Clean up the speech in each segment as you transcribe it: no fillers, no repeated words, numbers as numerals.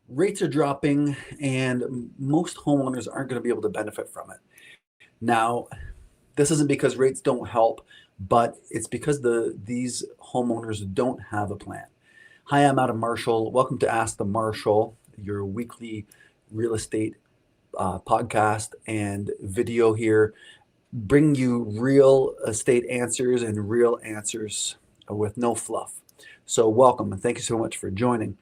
Rates are dropping and most homeowners aren't going to be able to benefit from it. Now, this isn't because rates don't help, but it's because these homeowners don't have a plan. Hi, I'm Adam Marshall. Welcome to Ask the Marshall, your weekly real estate podcast and video here, bringing you real estate answers and real answers with no fluff. So welcome and thank you so much for joining.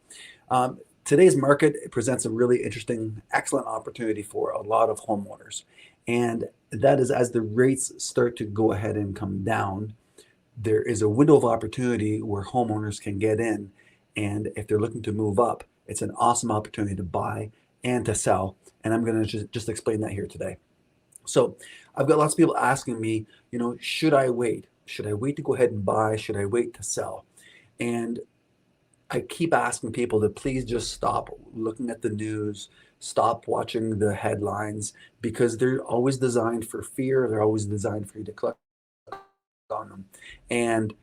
Today's market presents a really interesting, excellent opportunity for a lot of homeowners. And that is as the rates start to go ahead and come down, there is a window of opportunity where homeowners can get in. And if they're looking to move up, it's an awesome opportunity to buy and to sell. And I'm going to just explain that here today. So I've got lots of people asking me, should I wait? Should I wait to go ahead and buy? Should I wait to sell? And I keep asking people to please just stop looking at the news, stop watching the headlines, because they're always designed for fear. They're always designed for you to click on them. And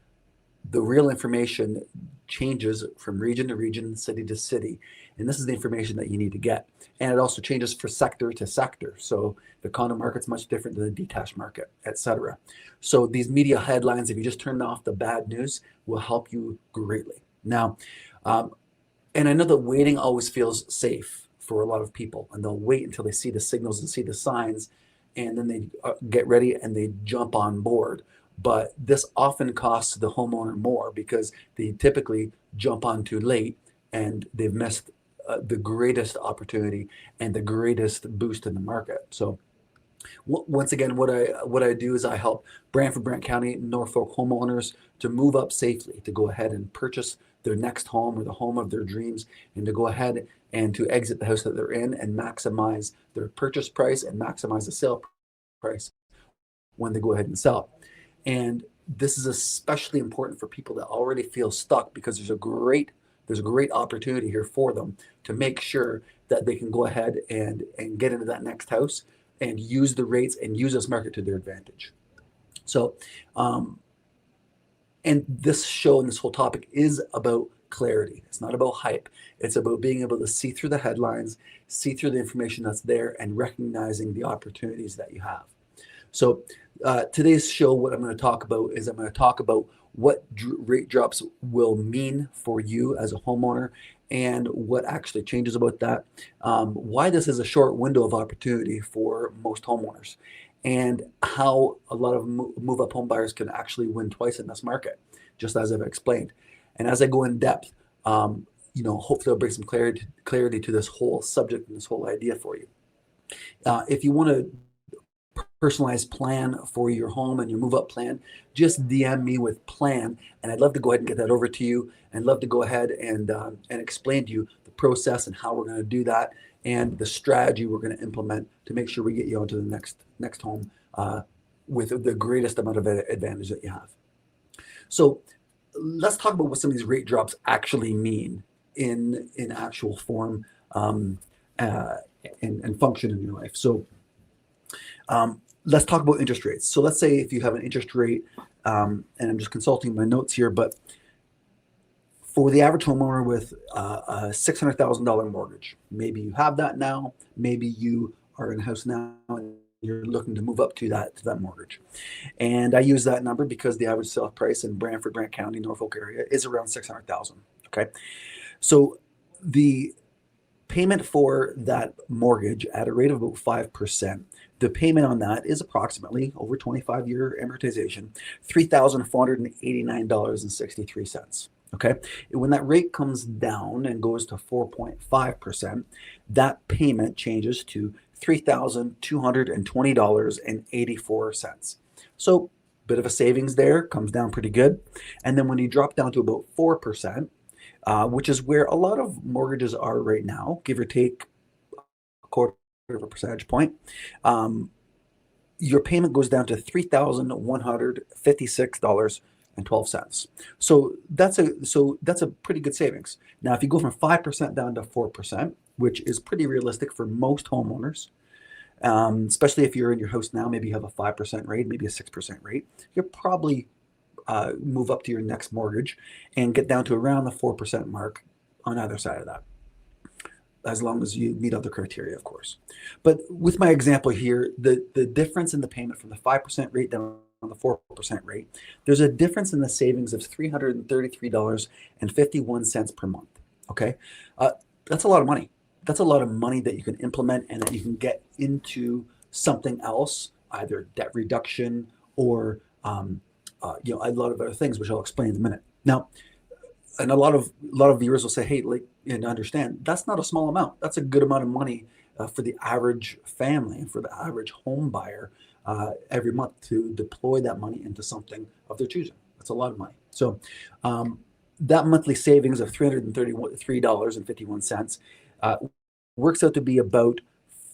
the real information changes from region to region, city to city. And this is the information that you need to get. And it also changes for sector to sector. So the condo market's much different than the detached market, etc. So these media headlines, if you just turn off the bad news, will help you greatly. Now, and I know that waiting always feels safe for a lot of people, and they'll wait until they see the signals and see the signs, and then they get ready and they jump on board. But this often costs the homeowner more because they typically jump on too late and they've missed the greatest opportunity and the greatest boost in the market. So once again, what I do is I help Brantford Brant County, Norfolk homeowners to move up safely, to go ahead and purchase their next home or the home of their dreams, and to go ahead and to exit the house that they're in and maximize their purchase price and maximize the sale price when they go ahead and sell. And this is especially important for people that already feel stuck, because there's a great opportunity here for them to make sure that they can go ahead and get into that next house and use the rates and use this market to their advantage. So, and this show and this whole topic is about clarity. It's not about hype. It's about being able to see through the headlines, see through the information that's there, and recognizing the opportunities that you have. So today's show, what I'm going to talk about is I'm going to talk about what rate drops will mean for you as a homeowner and what actually changes about that, why this is a short window of opportunity for most homeowners, and how a lot of move-up home buyers can actually win twice in this market, just as I've explained. And as I go in depth, hopefully I'll bring some clarity to this whole subject and this whole idea for you. If you want to personalized plan for your home and your move-up plan, just DM me with plan, and I'd love to go ahead and get that over to you, and love to go ahead and explain to you the process and how we're going to do that and the strategy we're going to implement to make sure we get you onto the next home with the greatest amount of advantage that you have. So let's talk about what some of these rate drops actually mean in actual form and function in your life. So let's talk about interest rates. So let's say if you have an interest rate, and I'm just consulting my notes here, but for the average homeowner with a $600,000 mortgage, maybe you have that now, maybe you are in a house now and you're looking to move up to that mortgage. And I use that number because the average sale price in Brantford Brant County, Norfolk area is around $600,000. Okay. So the payment for that mortgage at a rate of about 5%, the payment on that is approximately, over 25-year amortization, $3,489.63. Okay. And when that rate comes down and goes to 4.5%, that payment changes to $3,220.84. So a bit of a savings there, comes down pretty good. And then when you drop down to about 4%, which is where a lot of mortgages are right now, give or take a quarter of a percentage point, your payment goes down to $3,156.12. So that's a pretty good savings. Now, if you go from 5% down to 4%, which is pretty realistic for most homeowners, especially if you're in your house now, maybe you have a 5% rate, maybe a 6% rate, you'll probably move up to your next mortgage and get down to around the 4% mark on either side of that. as long as you meet other criteria, of course. But with my example here, the difference in the payment from the 5% rate down on the 4% rate, there's a difference in the savings of $333.51 per month. Okay, that's a lot of money. That's a lot of money that you can implement and that you can get into something else, either debt reduction or a lot of other things, which I'll explain in a minute. Now, and a lot of viewers will say, "Hey, like, and understand that's not a small amount. That's a good amount of money for the average family and for the average home buyer every month to deploy that money into something of their choosing. That's a lot of money. So that monthly savings of $333.51 works out to be about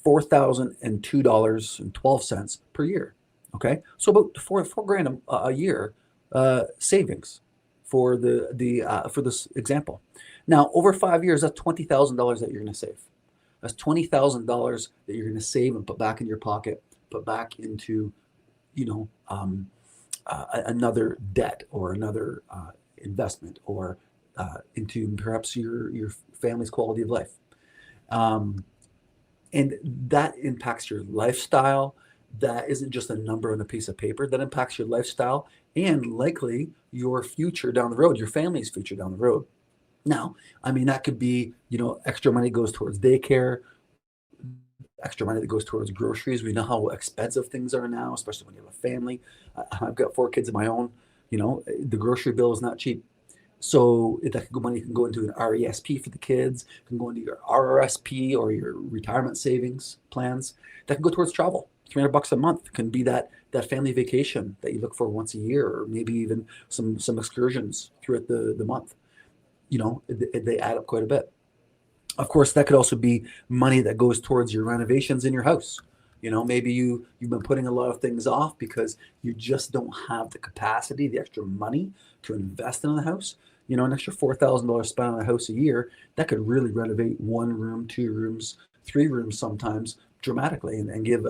$4,002.12 per year. Okay, so about four grand a year savings for for this example. Now, over 5 years, that's $20,000 that you're going to save. That's $20,000 that you're going to save and put back in your pocket, put back into, another debt or another investment, or into perhaps your family's quality of life. Um, and that impacts your lifestyle. That isn't just a number on a piece of paper. That impacts your lifestyle and likely your future down the road, your family's future down the road. Now, I mean, that could be, extra money goes towards daycare, extra money that goes towards groceries. We know how expensive things are now, especially when you have a family. I've got 4 kids of my own. The grocery bill is not cheap. So that money can go into an RESP for the kids, can go into your RRSP or your retirement savings plans. That can go towards travel. $300 a month can be that family vacation that you look for once a year, or maybe even some excursions throughout the month. They add up quite a bit. Of course, that could also be money that goes towards your renovations in your house. Maybe you've been putting a lot of things off because you just don't have the capacity, the extra money to invest in the house. An extra $4,000 spent on a house a year, that could really renovate 1 room, 2 rooms, 3 rooms sometimes dramatically, and give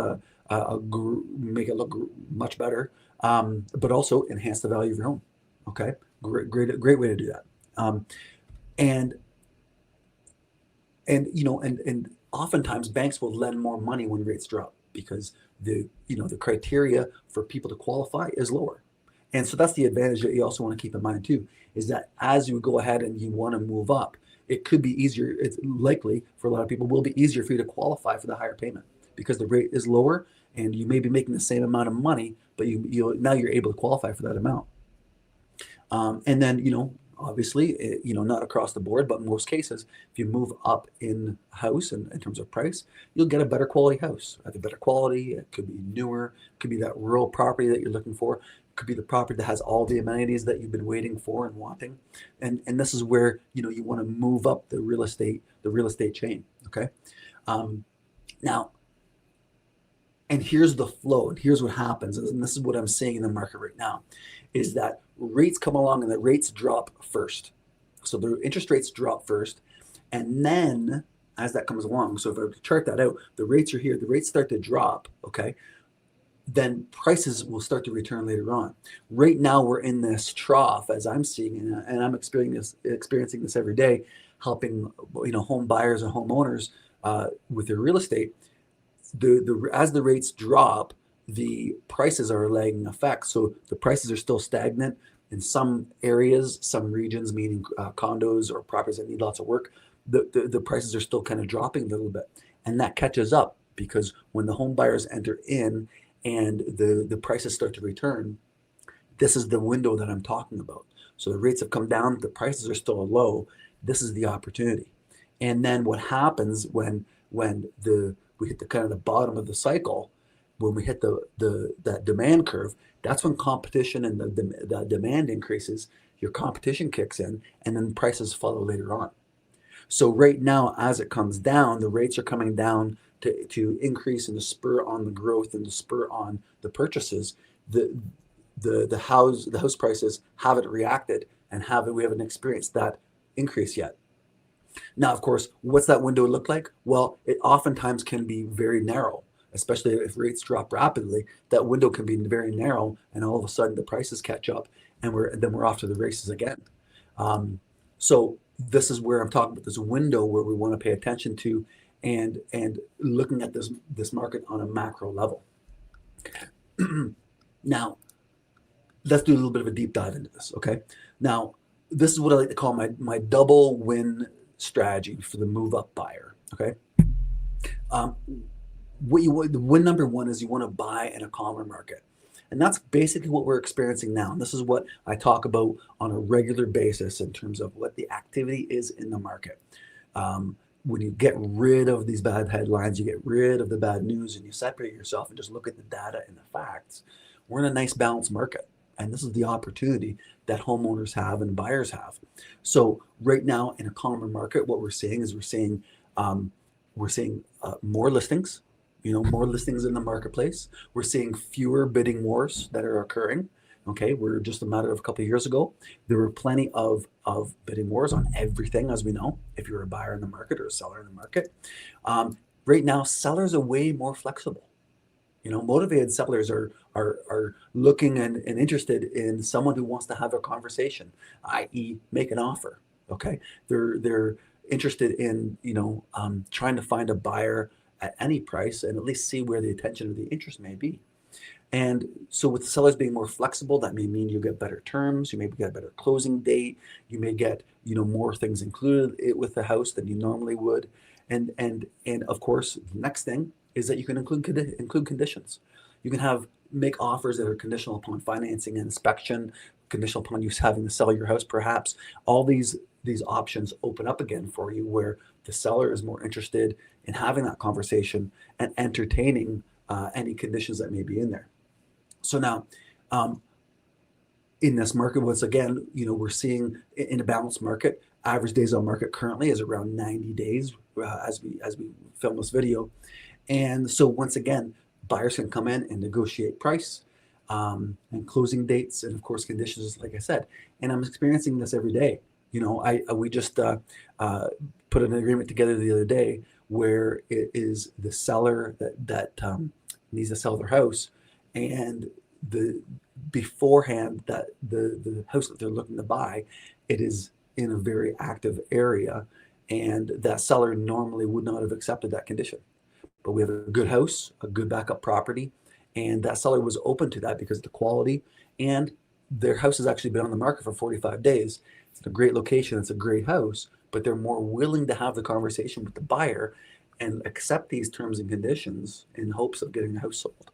make it look much better, but also enhance the value of your home. Okay, great way to do that. And and oftentimes banks will lend more money when rates drop because the criteria for people to qualify is lower. And so that's the advantage that you also want to keep in mind too, is that as you go ahead and you want to move up, it could be easier. It's likely for a lot of people will be easier for you to qualify for the higher payment because the rate is lower and you may be making the same amount of money, but now you're able to qualify for that amount. And then, obviously, not across the board, but in most cases, if you move up in house and in terms of price, you'll get a better quality house. Either better quality, it could be newer, it could be that rural property that you're looking for, it could be the property that has all the amenities that you've been waiting for and wanting. And this is where, you want to move up the real estate chain. Okay. Now, and here's the flow, and here's what happens, and this is what I'm seeing in the market right now, is that rates come along and the rates drop first. So the interest rates drop first, and then as that comes along, so if I chart that out, the rates are here, the rates start to drop, okay, then prices will start to return later on. Right now we're in this trough, as I'm seeing, and I'm experiencing this every day, helping home buyers and homeowners with their real estate. As the rates drop, the prices are a lagging effect. So the prices are still stagnant in some areas, some regions, meaning condos or properties that need lots of work. The prices are still kind of dropping a little bit, and that catches up because when the home buyers enter in and the prices start to return, this is the window that I'm talking about. So the rates have come down, the prices are still low. This is the opportunity. And then what happens when we hit the kind of the bottom of the cycle, when we hit that demand curve, that's when competition and the demand increases, your competition kicks in, and then prices follow later on. So right now, as it comes down, the rates are coming down to increase and to spur on the growth and to spur on the purchases. The house prices haven't reacted and we haven't experienced that increase yet. Now, of course, what's that window look like? Well, it oftentimes can be very narrow, especially if rates drop rapidly. That window can be very narrow, and all of a sudden the prices catch up, and we're off to the races again. So this is where I'm talking about this window where we want to pay attention to, and looking at this market on a macro level. Now, let's do a little bit of a deep dive into this. Okay. Now, this is what I like to call my double win strategy for the move up buyer. Okay. Um, the win number one is you want to buy in a calmer market. And that's basically what we're experiencing now. And this is what I talk about on a regular basis in terms of what the activity is in the market. When you get rid of these bad headlines, you get rid of the bad news, and you separate yourself and just look at the data and the facts, we're in a nice balanced market. And this is the opportunity that homeowners have and buyers have. So right now in a calmer market, what we're seeing is we're seeing more listings, more listings in the marketplace. We're seeing fewer bidding wars that are occurring. Okay, we're just a matter of a couple of years ago, there were plenty of bidding wars on everything, as we know, if you're a buyer in the market or a seller in the market. Right now, sellers are way more flexible. Motivated sellers are looking and interested in someone who wants to have a conversation, i.e., make an offer. Okay, they're interested in trying to find a buyer at any price and at least see where the attention or the interest may be. And so with sellers being more flexible, that may mean you get better terms, you may get a better closing date, you may get more things included with the house than you normally would. And of course, the next thing is that you can include conditions. You can make offers that are conditional upon financing and inspection, conditional upon you having to sell your house perhaps. All these options open up again for you, where the seller is more interested in having that conversation and entertaining any conditions that may be in there. So now, in this market, once again, we're seeing in a balanced market, average days on market currently is around 90 days as we film this video. And so once again, buyers can come in and negotiate price and closing dates, and of course conditions, like I said. And I'm experiencing this every day. We just put an agreement together the other day where it is the seller that needs to sell their house, and beforehand that the house that they're looking to buy, it is in a very active area, and that seller normally would not have accepted that condition. But we have a good house, a good backup property, and that seller was open to that because of the quality, and their house has actually been on the market for 45 days. It's in a great location, it's a great house, but they're more willing to have the conversation with the buyer and accept these terms and conditions in hopes of getting the house sold.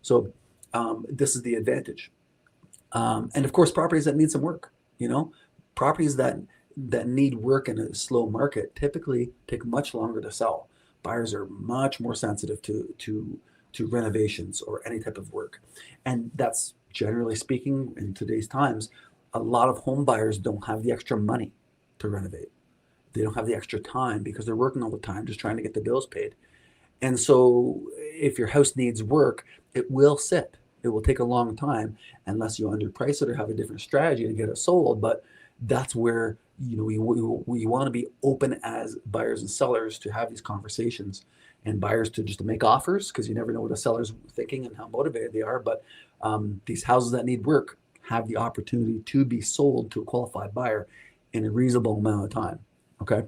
So this is the advantage. And of course, properties that need some work, properties that need work in a slow market typically take much longer to sell. Buyers are much more sensitive to renovations or any type of work. And that's, generally speaking, in today's times, a lot of home buyers don't have the extra money to renovate. They don't have the extra time because they're working all the time just trying to get the bills paid. And so if your house needs work, it will sit. It will take a long time unless you underprice it or have a different strategy to get it sold. But that's where we want to be open as buyers and sellers to have these conversations, and buyers to just to make offers, because you never know what a seller's thinking and how motivated they are. But these houses that need work have the opportunity to be sold to a qualified buyer in a reasonable amount of time. Okay.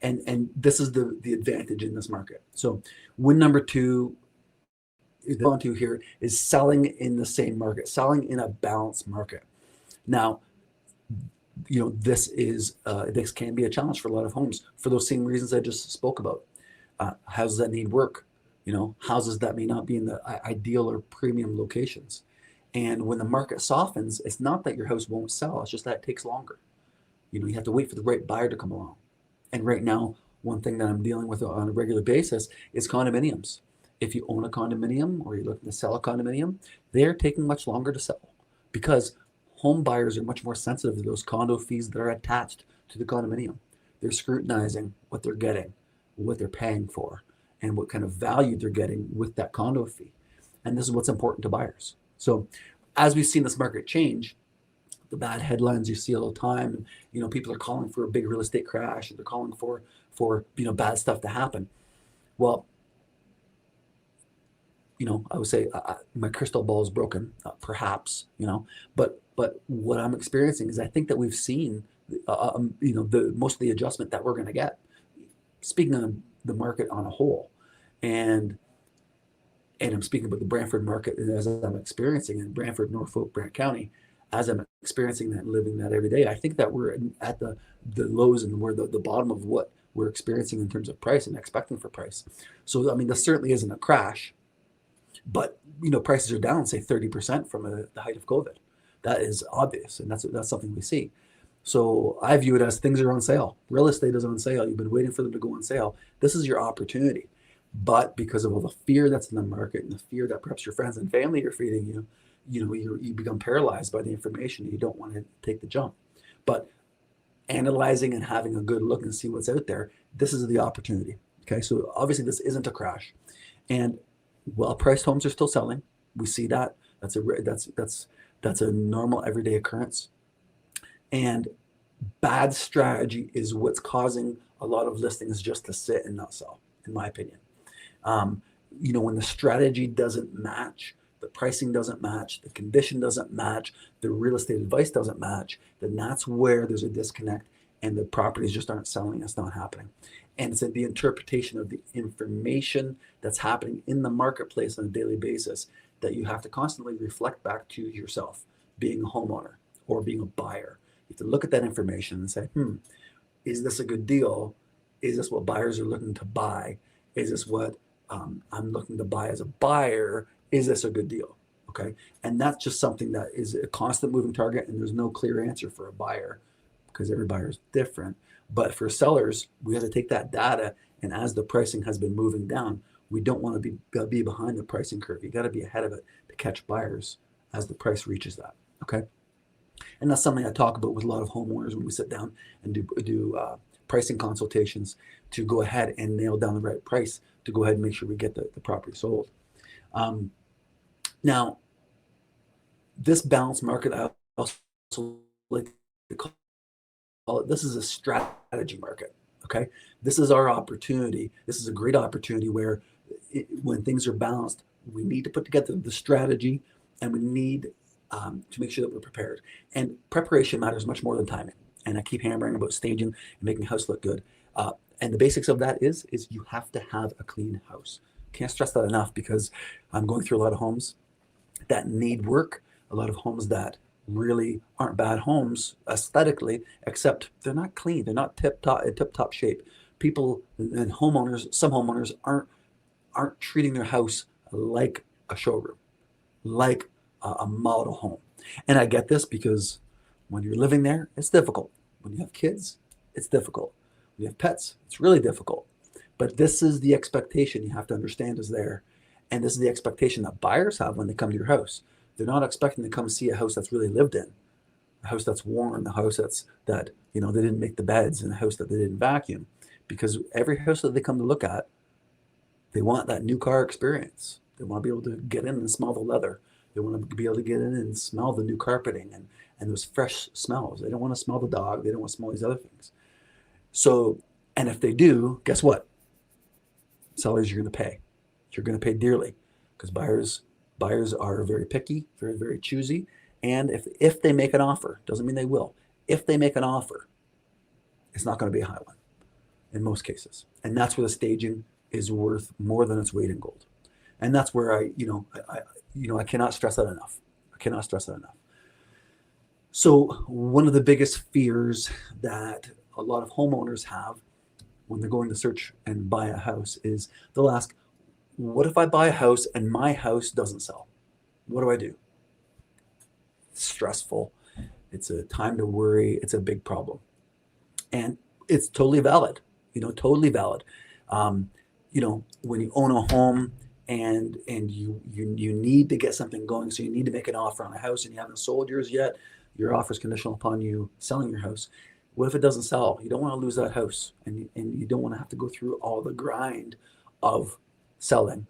And this is the advantage in this market. So win number two on to here is selling in the same market, selling in a balanced market. Now, this can be a challenge for a lot of homes for those same reasons I just spoke about. Houses that need work, houses that may not be in the ideal or premium locations. And when the market softens, it's not that your house won't sell, it's just that it takes longer. You have to wait for the right buyer to come along. And right now, one thing that I'm dealing with on a regular basis is condominiums. If you own a condominium or you're looking to sell a condominium, they're taking much longer to sell because home buyers are much more sensitive to those condo fees that are attached to the condominium. They're scrutinizing what they're getting, what they're paying for, and what kind of value they're getting with that condo fee. And this is what's important to buyers. So as we've seen this market change, the bad headlines you see all the time, people are calling for a big real estate crash, and they're calling for bad stuff to happen. Well, I would say my crystal ball is broken, perhaps, but what I'm experiencing is I think that we've seen the most of the adjustment that we're going to get. Speaking of the market on a whole, and I'm speaking about the Brantford market as I'm experiencing in Brantford, Norfolk, Brant County, as I'm experiencing that, living that every day. I think that we're at the lows, and we're the bottom of what we're experiencing in terms of price and expecting for price. So, I mean, this certainly isn't a crash, but prices are down, say 30% from the height of COVID. That is obvious, and that's something we see. So I view it as things are on sale. Real estate is on sale. You've been waiting for them to go on sale. This is your opportunity. But because of all the fear that's in the market and the fear that perhaps your friends and family are feeding you, you become paralyzed by the information. You don't want to take the jump. But analyzing and having a good look and see what's out there, this is the opportunity. Okay, so obviously this isn't a crash, and well-priced homes are still selling. We see that. That's a normal everyday occurrence. And bad strategy is what's causing a lot of listings just to sit and not sell, in my opinion. When the strategy doesn't match, the pricing doesn't match, the condition doesn't match, the real estate advice doesn't match, then that's where there's a disconnect and the properties just aren't selling. It's not happening. And it's the interpretation of the information that's happening in the marketplace on a daily basis that you have to constantly reflect back to yourself, being a homeowner or being a buyer. You have to look at that information and say, is this a good deal? Is this what buyers are looking to buy? Is this what I'm looking to buy as a buyer? Is this a good deal? Okay. And that's just something that is a constant moving target, and there's no clear answer for a buyer because every buyer is different. But for sellers, we have to take that data, and as the pricing has been moving down, we don't want to be behind the pricing curve. You got to be ahead of it to catch buyers as the price reaches that. Okay. And that's something I talk about with a lot of homeowners when we sit down and do pricing consultations to go ahead and nail down the right price to go ahead and make sure we get the property sold. Now, this balanced market, I also like to call it, this is a strategy market. Okay, this is our opportunity. This is a great opportunity where when things are balanced, we need to put together the strategy, and we need to make sure that we're prepared. And preparation matters much more than timing. And I keep hammering about staging and making a house look good. And the basics of that is you have to have a clean house. Can't stress that enough, because I'm going through a lot of homes that need work, a lot of homes that really aren't bad homes aesthetically, except they're not clean. They're not tip-top shape. People and homeowners, some homeowners aren't treating their house like a showroom, like a model home. And I get this because when you're living there, it's difficult. When you have kids, it's difficult. When you have pets, it's really difficult. But this is the expectation you have to understand is there. And this is the expectation that buyers have when they come to your house. They're not expecting to come see a house that's really lived in, a house that's worn, a house that they didn't make the beds, and a house that they didn't vacuum. Because every house that they come to look at, they want that new car experience. They want to be able to get in and smell the leather. They want to be able to get in and smell the new carpeting and those fresh smells. They don't want to smell the dog. They don't want to smell these other things. So, and if they do, guess what? Sellers, you're going to pay. You're going to pay dearly, because buyers are very picky, very, very choosy. And if they make an offer, doesn't mean they will. If they make an offer, it's not going to be a high one in most cases. And that's where the staging is worth more than its weight in gold. And that's where I cannot stress that enough. I cannot stress that enough. So one of the biggest fears that a lot of homeowners have when they're going to search and buy a house is they'll ask, what if I buy a house and my house doesn't sell? What do I do? It's stressful. It's a time to worry. It's a big problem. And it's totally valid, totally valid. When you own a home and you need to get something going, so you need to make an offer on a house and you haven't sold yours yet, your offer is conditional upon you selling your house. What if it doesn't sell? You don't want to lose that house, and you don't want to have to go through all the grind of selling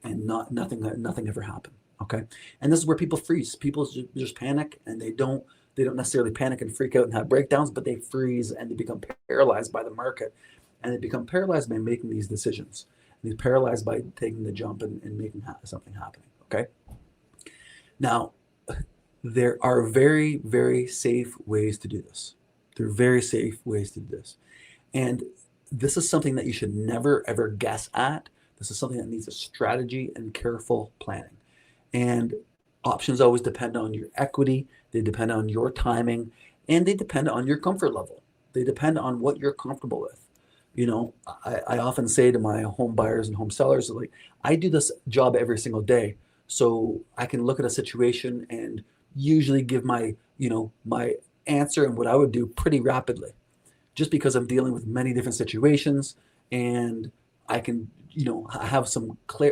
and nothing ever happened. Okay, and this is where people freeze. People just panic, and they don't necessarily panic and freak out and have breakdowns, but they freeze and they become paralyzed by the market, and they become paralyzed by making these decisions. And they're paralyzed by taking the jump and making something happening. Okay, now there are very, very safe ways to do this. They're very safe ways to do this. And this is something that you should never ever guess at. This is something that needs a strategy and careful planning. And options always depend on your equity, they depend on your timing, and they depend on your comfort level. They depend on what you're comfortable with. I often say to my home buyers and home sellers, like, I do this job every single day. So I can look at a situation and usually give my answer and what I would do pretty rapidly, just because I'm dealing with many different situations, and I can, have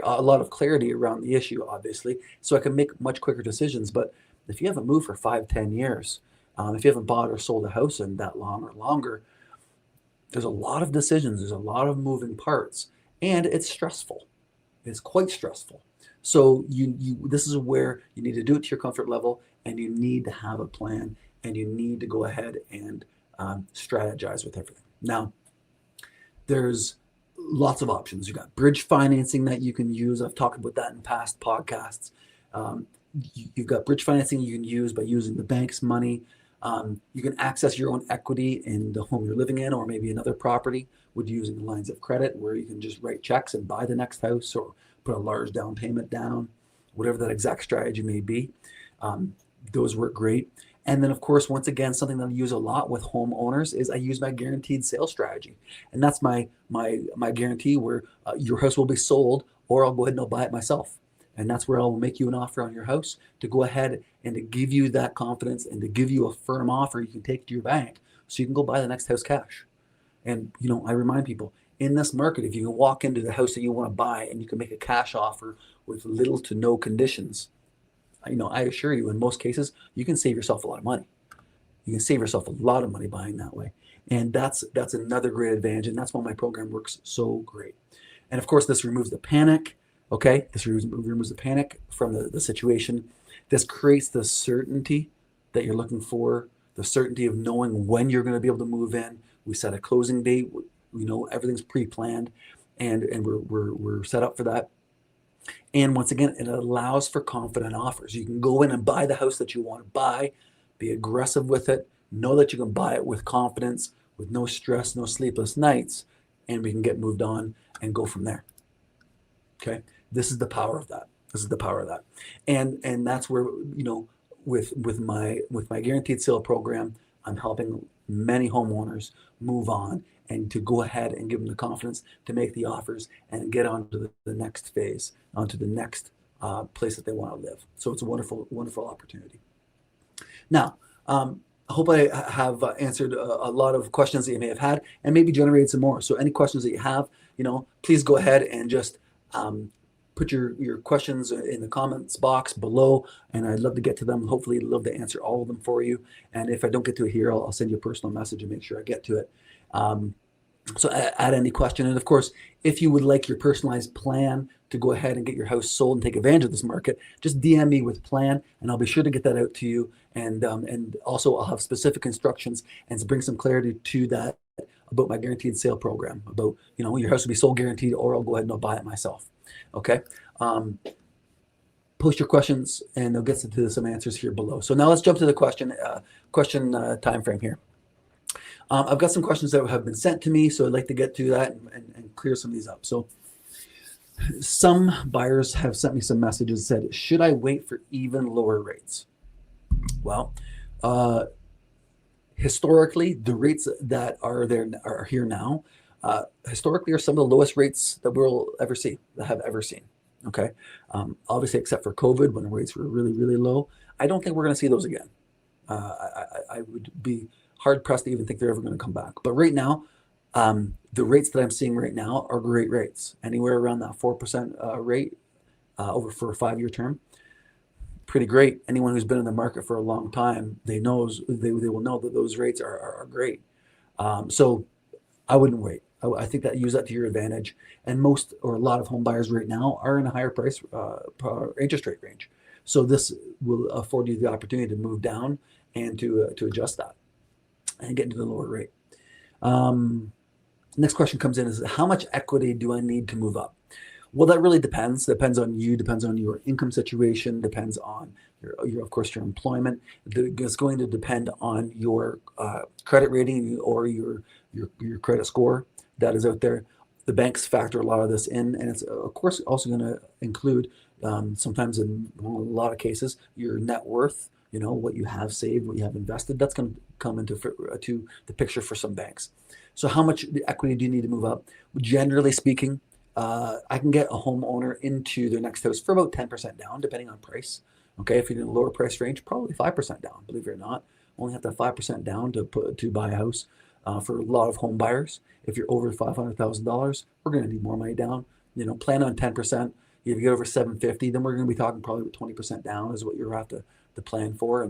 a lot of clarity around the issue, obviously, so I can make much quicker decisions. But if you haven't moved for 5, 10 years, if you haven't bought or sold a house in that long or longer, there's a lot of decisions, there's a lot of moving parts, and it's stressful. It's quite stressful. So this is where you need to do it to your comfort level, and you need to have a plan, and you need to go ahead and strategize with everything. Now, there's lots of options. You've got bridge financing that you can use. I've talked about that in past podcasts. Um, you've got bridge financing you can use by using the bank's money. You can access your own equity in the home you're living in, or maybe another property, with using lines of credit where you can just write checks and buy the next house, or put a large down payment down, whatever that exact strategy may be. Those work great. And then, of course, once again, something that I use a lot with homeowners is I use my guaranteed sale strategy. And that's my guarantee where your house will be sold, or I'll go ahead and I'll buy it myself. And that's where I'll make you an offer on your house to go ahead and to give you that confidence and to give you a firm offer you can take to your bank so you can go buy the next house cash. And, I remind people, in this market, if you can walk into the house that you want to buy and you can make a cash offer with little to no conditions, I assure you, in most cases, you can save yourself a lot of money. You can save yourself a lot of money buying that way. And that's another great advantage. And that's why my program works so great. And of course, this removes the panic. Okay, this removes the panic from the situation. This creates the certainty that you're looking for, the certainty of knowing when you're going to be able to move in. We set a closing date. We know everything's pre-planned, and we're set up for that. And once again, it allows for confident offers. You can go in and buy the house that you want to buy, be aggressive with it, know that you can buy it with confidence, with no stress, no sleepless nights, and we can get moved on and go from there. Okay, this is the power of that. This is the power of that, and that's where with my guaranteed sale program, I'm helping many homeowners move on and to go ahead and give them the confidence to make the offers and get on to the next phase, onto the next place that they want to live. So it's a wonderful, wonderful opportunity. Now, I hope I have answered a lot of questions that you may have had, and maybe generated some more. So any questions that you have, please go ahead and just put your questions in the comments box below, and I'd love to get to them. Hopefully, I'd love to answer all of them for you. And if I don't get to it here, I'll send you a personal message and make sure I get to it. So add any question. And of course, if you would like your personalized plan to go ahead and get your house sold and take advantage of this market, just DM me with plan, and I'll be sure to get that out to you. And also I'll have specific instructions and to bring some clarity to that about my guaranteed sale program, about, your house will be sold guaranteed, or I'll go ahead and I'll buy it myself. Okay. Post your questions and they'll get to some answers here below. So now let's jump to the question time frame here. I've got some questions that have been sent to me, so I'd like to get to that and clear some of these up. So some buyers have sent me some messages that said, should I wait for even lower rates? Well, historically, the rates that are here now, historically are some of the lowest rates that have ever seen. Okay. Obviously, except for COVID, when the rates were really, really low, I don't think we're going to see those again. I would be hard pressed to even think they're ever going to come back. But right now, the rates that I'm seeing right now are great rates, anywhere around that 4% rate over for a 5-year term. Pretty great. Anyone who's been in the market for a long time, they will know that those rates are great. So I wouldn't wait. I think that use that to your advantage. And most or a lot of home buyers right now are in a higher price interest rate range. So this will afford you the opportunity to move down and to adjust that and get into the lower rate. Next question comes in is, how much equity do I need to move up? Well, that really depends. Depends on you. Depends on your income situation. Depends on of course, your employment. It's going to depend on your credit rating or your credit score that is out there. The banks factor a lot of this in, and it's of course also going to include sometimes in a lot of cases your net worth. You know what you have saved, what you have invested. That's going to come into to the picture for some banks. So, how much equity do you need to move up? Generally speaking, I can get a homeowner into their next house for about 10% down, depending on price. Okay, if you're in a lower price range, probably 5% down. Believe it or not, only have to have 5% down to buy a house. For a lot of home buyers, if you're over $500,000, we're going to need more money down. You know, plan on 10%. If you get over 750, then we're going to be talking probably 20% down is what you have to plan for.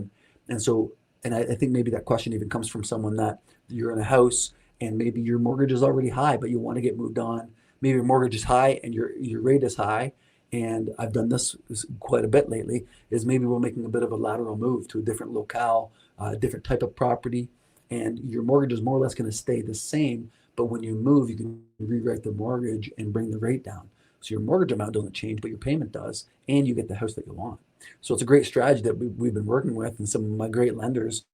And so, and I think maybe that question even comes from someone that you're in a house and maybe your mortgage is already high, but you want to get moved on. Maybe your mortgage is high and your rate is high. And I've done this quite a bit lately, is maybe we're making a bit of a lateral move to a different locale, different type of property, and your mortgage is more or less going to stay the same. But when you move, you can rewrite the mortgage and bring the rate down. So your mortgage amount doesn't change, but your payment does, and you get the house that you want. So it's a great strategy that we've been working with, and some of my great lenders.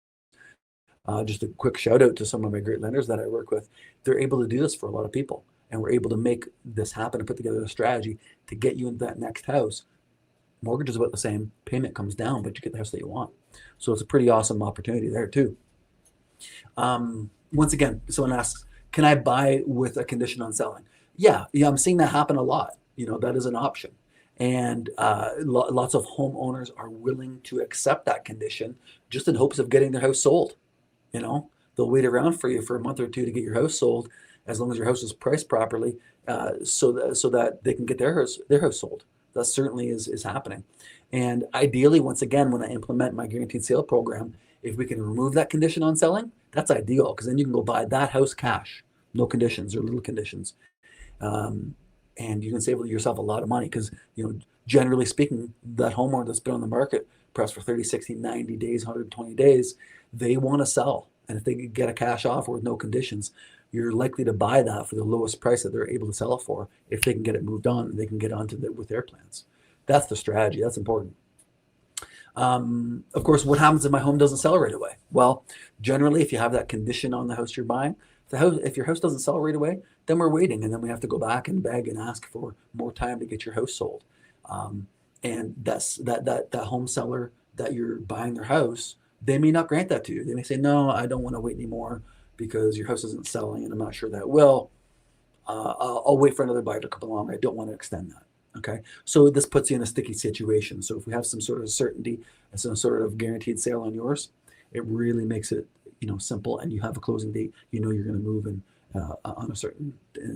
Just a quick shout out to some of my great lenders that I work with. They're able to do this for a lot of people, and we're able to make this happen and put together a strategy to get you into that next house. Mortgage is about the same, payment comes down, but you get the house that you want. So it's a pretty awesome opportunity there too. Once again, someone asks, can I buy with a condition on selling? Yeah, I'm seeing that happen a lot. You know, that is an option. And lots of homeowners are willing to accept that condition just in hopes of getting their house sold. You know, they'll wait around for you for a month or two to get your house sold, as long as your house is priced properly, so that they can get their house sold. That certainly is happening. And ideally, once again, when I implement my guaranteed sale program, if we can remove that condition on selling, that's ideal, because then you can go buy that house cash, no conditions or little conditions, and you can save yourself a lot of money, because generally speaking, that homeowner that's been on the market perhaps for 30, 60, 90 days, 120 days, they want to sell. And if they get a cash offer with no conditions, you're likely to buy that for the lowest price that they're able to sell it for. If they can get it moved on, and they can get onto with their plans. That's the strategy. That's important. Of course, what happens if my home doesn't sell right away? Well, generally, if you have that condition on the house you're buying, if your house doesn't sell right away, then we're waiting, and then we have to go back and beg and ask for more time to get your house sold. And that's that home seller that you're buying their house, they may not grant that to you. They may say, no, I don't want to wait anymore because your house isn't selling, and I'm not sure that it will. I'll wait for another buyer to come along. I don't want to extend that. Okay, so this puts you in a sticky situation. So if we have some sort of certainty and some sort of guaranteed sale on yours, it really makes it simple, and you have a closing date. You're going to move in in a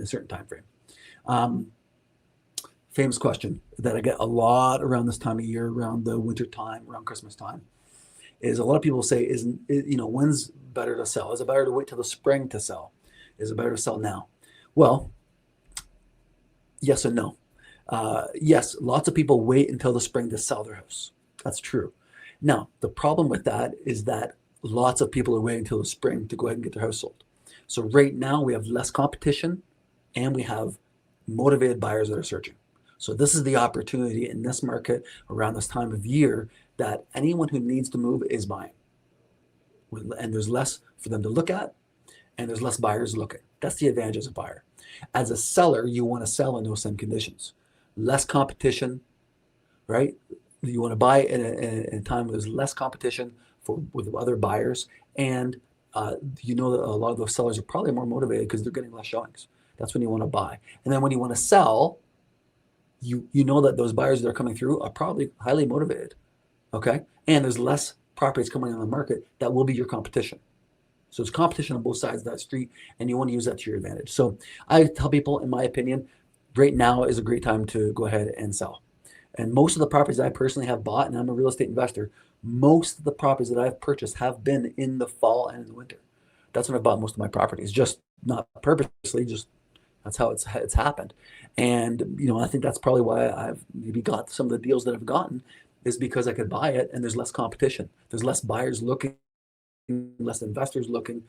certain time frame. Famous question that I get a lot around this time of year, around the winter time, around Christmas time, is a lot of people say, when's better to sell? Is it better to wait till the spring to sell? Is it better to sell now? Well, yes and no. Yes, lots of people wait until the spring to sell their house. That's true. Now, the problem with that is that lots of people are waiting until the spring to go ahead and get their house sold. So right now we have less competition, and we have motivated buyers that are searching. So this is the opportunity in this market around this time of year that anyone who needs to move is buying. And there's less for them to look at, and there's less buyers looking. That's the advantage as a buyer. As a seller, you want to sell in those same conditions. Less competition, right? You want to buy in a time where there's less competition with other buyers, and that a lot of those sellers are probably more motivated because they're getting less showings. That's when you want to buy. And then when you want to sell, you know that those buyers that are coming through are probably highly motivated, okay? And there's less properties coming on the market that will be your competition. So it's competition on both sides of that street, and you want to use that to your advantage. So I tell people, in my opinion, right now is a great time to go ahead and sell. And most of the properties I personally have bought, and I'm a real estate investor, most of the properties that I've purchased have been in the fall and in the winter. That's when I bought most of my properties, just not purposely, just that's how it's happened. And I think that's probably why I've maybe got some of the deals that I've gotten, is because I could buy it and there's less competition. There's less buyers looking, less investors looking,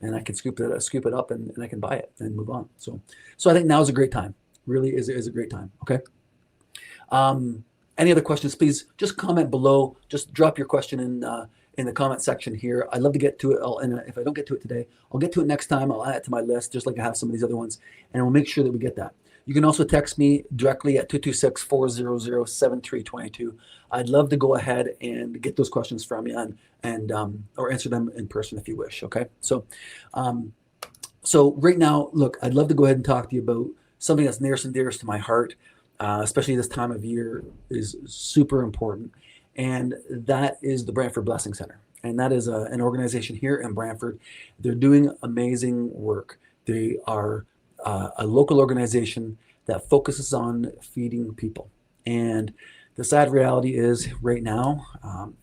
and I can scoop it up and I can buy it and move on. So I think now is a great time. Really is a great time. Okay. Any other questions, please just comment below. Just drop your question in the comment section here. I'd love to get to it. And if I don't get to it today, I'll get to it next time. I'll add it to my list, just like I have some of these other ones, and we'll make sure that we get that. You can also text me directly at 226-400-7322. I'd love to go ahead and get those questions from you and or answer them in person if you wish. Okay. So right now, look, I'd love to go ahead and talk to you about something that's nearest and dearest to my heart, especially this time of year is super important. And that is the Brantford Blessing Center. And that is an organization here in Brantford. They're doing amazing work. They are a local organization that focuses on feeding people. And the sad reality is right now,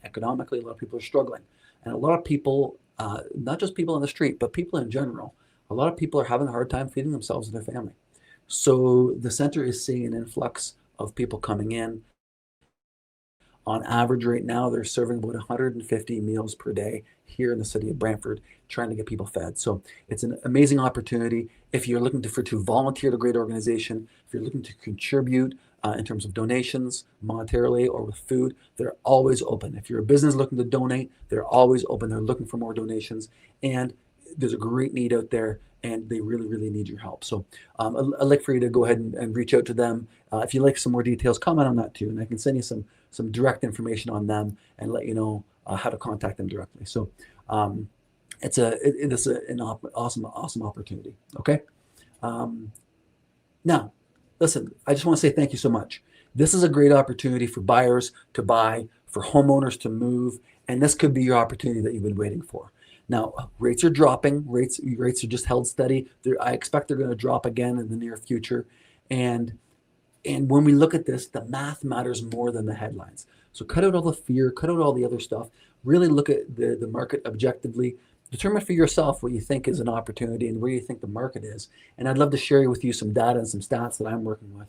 economically, a lot of people are struggling. And a lot of people, not just people on the street, but people in general, a lot of people are having a hard time feeding themselves and their family. So the center is seeing an influx of people coming in. On average right now, they're serving about 150 meals per day here in the city of Brantford, trying to get people fed. So it's an amazing opportunity. If you're looking to volunteer at a great organization, if you're looking to contribute in terms of donations, monetarily or with food, they're always open. If you're a business looking to donate, they're always open. They're looking for more donations. And there's a great need out there, and they really, really need your help. So I'd like for you to go ahead and reach out to them. If you'd like some more details, comment on that too, and I can send you some direct information on them and let you know how to contact them directly. So it is an awesome opportunity. Okay. Now, listen, I just want to say thank you so much. This is a great opportunity for buyers to buy, for homeowners to move, and this could be your opportunity that you've been waiting for. Now, rates are dropping. Rates are just held steady. I expect they're going to drop again in the near future. And when we look at this, the math matters more than the headlines. So cut out all the fear, cut out all the other stuff. Really look at the market objectively. Determine for yourself what you think is an opportunity and where you think the market is. And I'd love to share with you some data and some stats that I'm working with.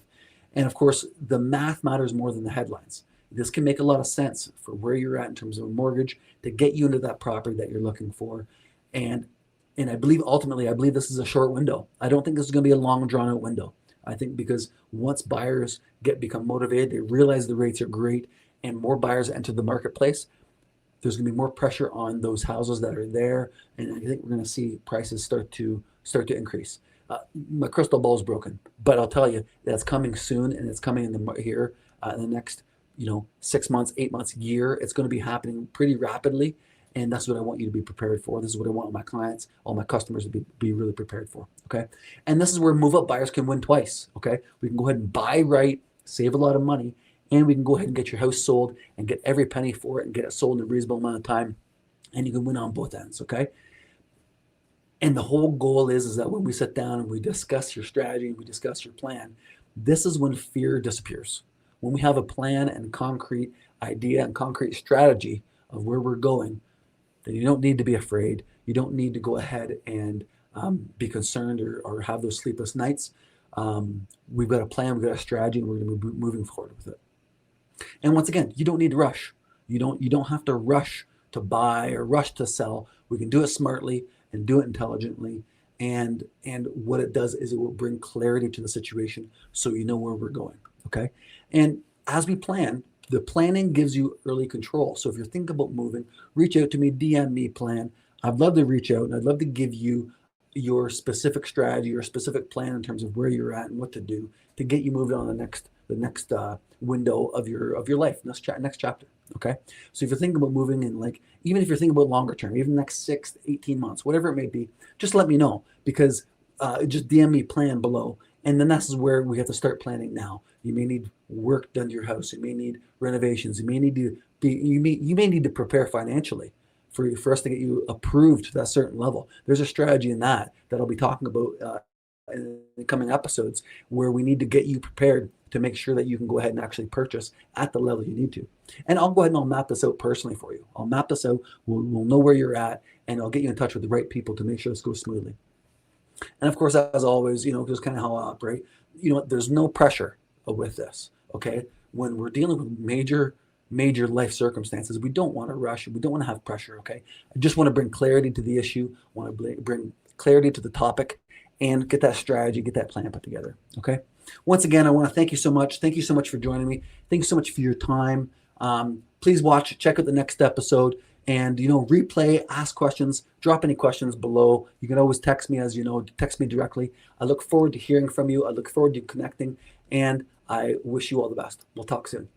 And of course, the math matters more than the headlines. This can make a lot of sense for where you're at in terms of a mortgage to get you into that property that you're looking for. And I believe ultimately, this is a short window. I don't think this is going to be a long drawn out window. I think because once buyers become motivated, they realize the rates are great and more buyers enter the marketplace, there's going to be more pressure on those houses that are there. And I think we're going to see prices start to increase. My crystal ball is broken, but I'll tell you that's coming soon, and it's coming in the next 6 months, 8 months, year. It's going to be happening pretty rapidly, and that's what I want you to be prepared for. This is what I want my clients, all my customers to be really prepared for. Okay, and this is where move up buyers can win twice. Okay, we can go ahead and buy right, save a lot of money, and we can go ahead and get your house sold and get every penny for it and get it sold in a reasonable amount of time, and you can win on both ends. Okay. And the whole goal is that when we sit down and we discuss your strategy and we discuss your plan, this is when fear disappears. When we have a plan and concrete idea and concrete strategy of where we're going, then you don't need to be afraid. You don't need to go ahead and be concerned or have those sleepless nights. We've got a plan, we've got a strategy, and we're going to be moving forward with it. And once again, you don't need to rush. You don't have to rush to buy or rush to sell. We can do it smartly and do it intelligently. And what it does is it will bring clarity to the situation so you know where we're going. Okay. And as we plan, the planning gives you early control. So if you're thinking about moving, reach out to me, DM me plan. I'd love to reach out and I'd love to give you your specific strategy, your specific plan in terms of where you're at and what to do to get you moving on the next window of your life, next chapter. Okay. So if you're thinking about moving in, even if you're thinking about longer term, even the next 6 to 18 months, whatever it may be, just let me know, because just DM me plan below. And then this is where we have to start planning now. You may need work done to your house. You may need renovations. You may need to prepare financially for us to get you approved to that certain level. There's a strategy in that I'll be talking about in the coming episodes, where we need to get you prepared to make sure that you can go ahead and actually purchase at the level you need to. And I'll go ahead and I'll map this out personally for you. I'll map this out. We'll know where you're at, and I'll get you in touch with the right people to make sure this goes smoothly. And of course, as always, just kind of how I operate, there's no pressure with this. Okay. When we're dealing with major life circumstances, we don't want to rush. We don't want to have pressure. Okay. I just want to bring clarity to the issue. I want to bring clarity to the topic and get that strategy, get that plan put together. Okay. Once again, I want to thank you so much. Thank you so much for joining me. Thank you so much for your time. Please watch, check out the next episode, and replay, ask questions, drop any questions below. You can always text me, as you know, text me directly. I look forward to hearing from you. I look forward to connecting, and I wish you all the best. We'll talk soon.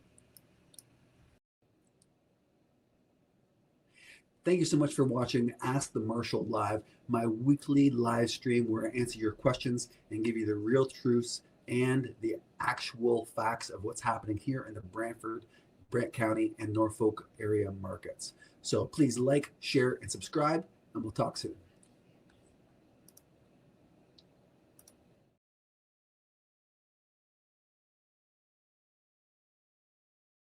Thank you so much for watching Ask the Marshal Live, my weekly live stream where I answer your questions and give you the real truths and the actual facts of what's happening here in the Brantford, Brant County, and Norfolk area markets. So please like, share, and subscribe, and we'll talk soon.